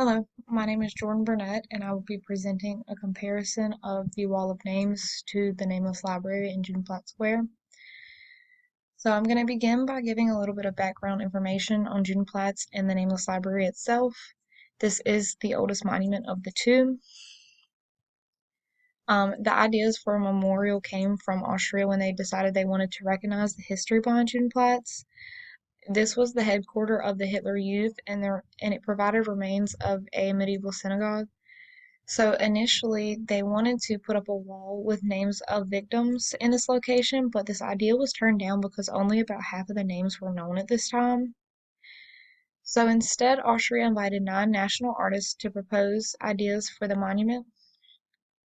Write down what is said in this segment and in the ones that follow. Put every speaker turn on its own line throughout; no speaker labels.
Hello, my name is Jordan Burnett, and I will be presenting a comparison of the Wall of Names to the Nameless Library in Judenplatt Square. So I'm going to begin by giving a little bit of background information on Judenplatz and the Nameless Library itself. This is the oldest monument of the two. The ideas for a memorial came from Austria when they decided they wanted to recognize the history behind Judenplatz. This was the headquarters of the Hitler Youth, and it provided remains of a medieval synagogue. So initially, they wanted to put up a wall with names of victims in this location, but this idea was turned down because only about half of the names were known at this time. So instead, Austria invited 9 national artists to propose ideas for the monument,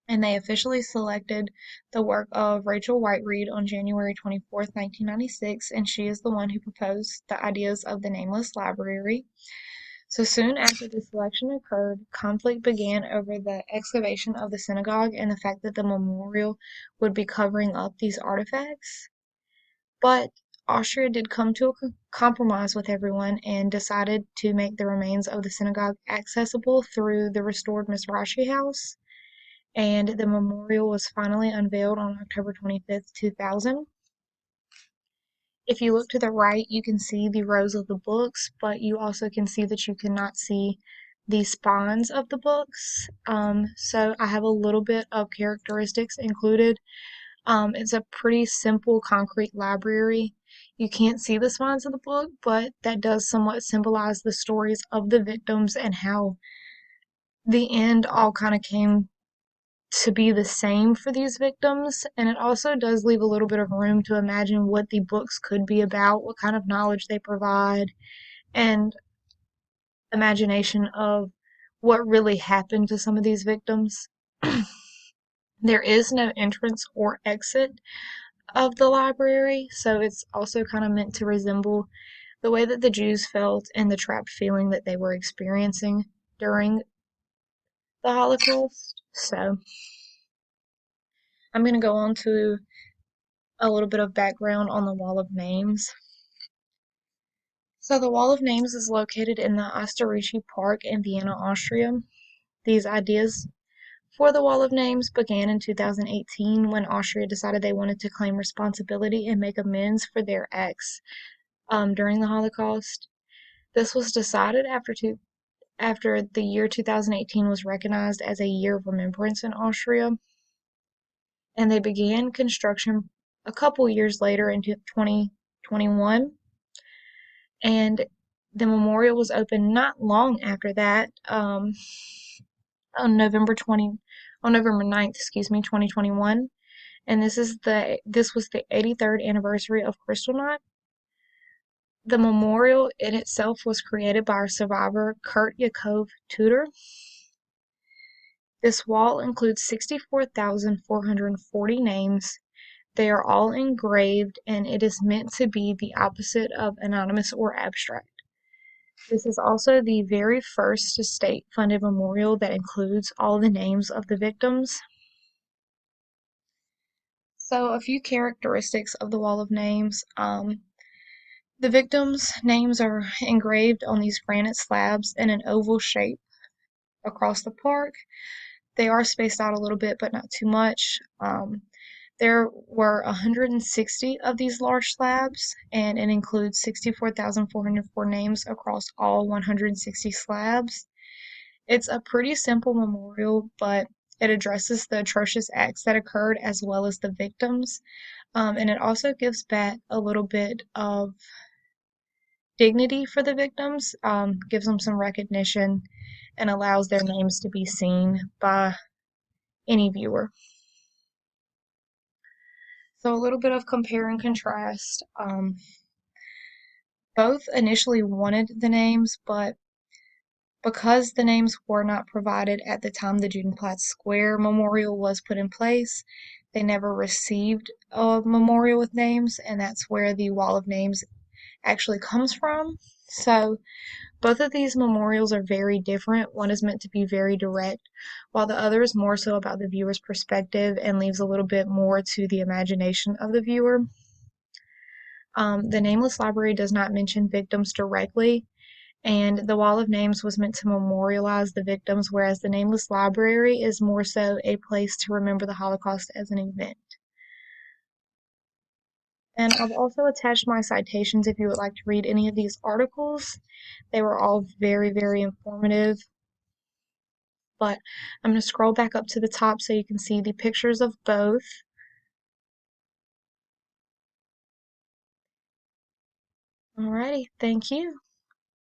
and they officially selected the work of Rachel Whiteread on January 24th, 1996, and she is the one who proposed the ideas of the Nameless Library. So soon after the selection occurred, conflict began over the excavation of the synagogue and the fact that the memorial would be covering up these artifacts. But Austria did come to a compromise with everyone and decided to make the remains of the synagogue accessible through the restored Mizrachi House, and the memorial was finally unveiled on October 25th, 2000. If you look to the right, you can see the rows of the books, but you also can see that you cannot see the spines of the books. So I have a little bit of characteristics included. It's a pretty simple concrete library. You can't see the spines of the book, but that does somewhat symbolize the stories of the victims and how the end all kind of came to be the same for these victims, and it also does leave a little bit of room to imagine what the books could be about, what kind of knowledge they provide, and imagination of what really happened to some of these victims. There is no entrance or exit of the library, so it's also kind of meant to resemble the way that the Jews felt and the trapped feeling that they were experiencing during the Holocaust. So I'm going to go on to a little bit of background on the Wall of Names. So the Wall of Names is located in the Osterreiche Park in Vienna, Austria. These ideas for the Wall of Names began in 2018 when Austria decided they wanted to claim responsibility and make amends for their acts during the Holocaust. This was decided after the year 2018 was recognized as a year of remembrance in Austria, and they began construction a couple years later in 2021, and the memorial was opened not long after that, on November 9th, 2021, and this was the 83rd anniversary of Kristallnacht. The memorial in itself was created by our survivor Kurt Yakov Tudor. This wall includes 64,440 names. They are all engraved, and it is meant to be the opposite of anonymous or abstract. This is also the very first state-funded memorial that includes all the names of the victims. So a few characteristics of the Wall of Names. The victims' names are engraved on these granite slabs in an oval shape across the park. They are spaced out a little bit, but not too much. There were 160 of these large slabs, and it includes 64,404 names across all 160 slabs. It's a pretty simple memorial, but it addresses the atrocious acts that occurred as well as the victims, and it also gives back a little bit of dignity for the victims, gives them some recognition, and allows their names to be seen by any viewer. So a little bit of compare and contrast. Both initially wanted the names, but because the names were not provided at the time the Judenplatz Square Memorial was put in place, they never received a memorial with names, and that's where the Wall of Names actually comes from. So both of these memorials are very different. One is meant to be very direct, while the other is more so about the viewer's perspective and leaves a little bit more to the imagination of the viewer. The Nameless Library does not mention victims directly, And the Wall of Names was meant to memorialize the victims, whereas the Nameless Library is more so a place to remember the Holocaust as an event. And I've also attached my citations if you would like to read any of these articles. They were all very, very informative. But I'm going to scroll back up to the top so you can see the pictures of both. Alrighty, thank you.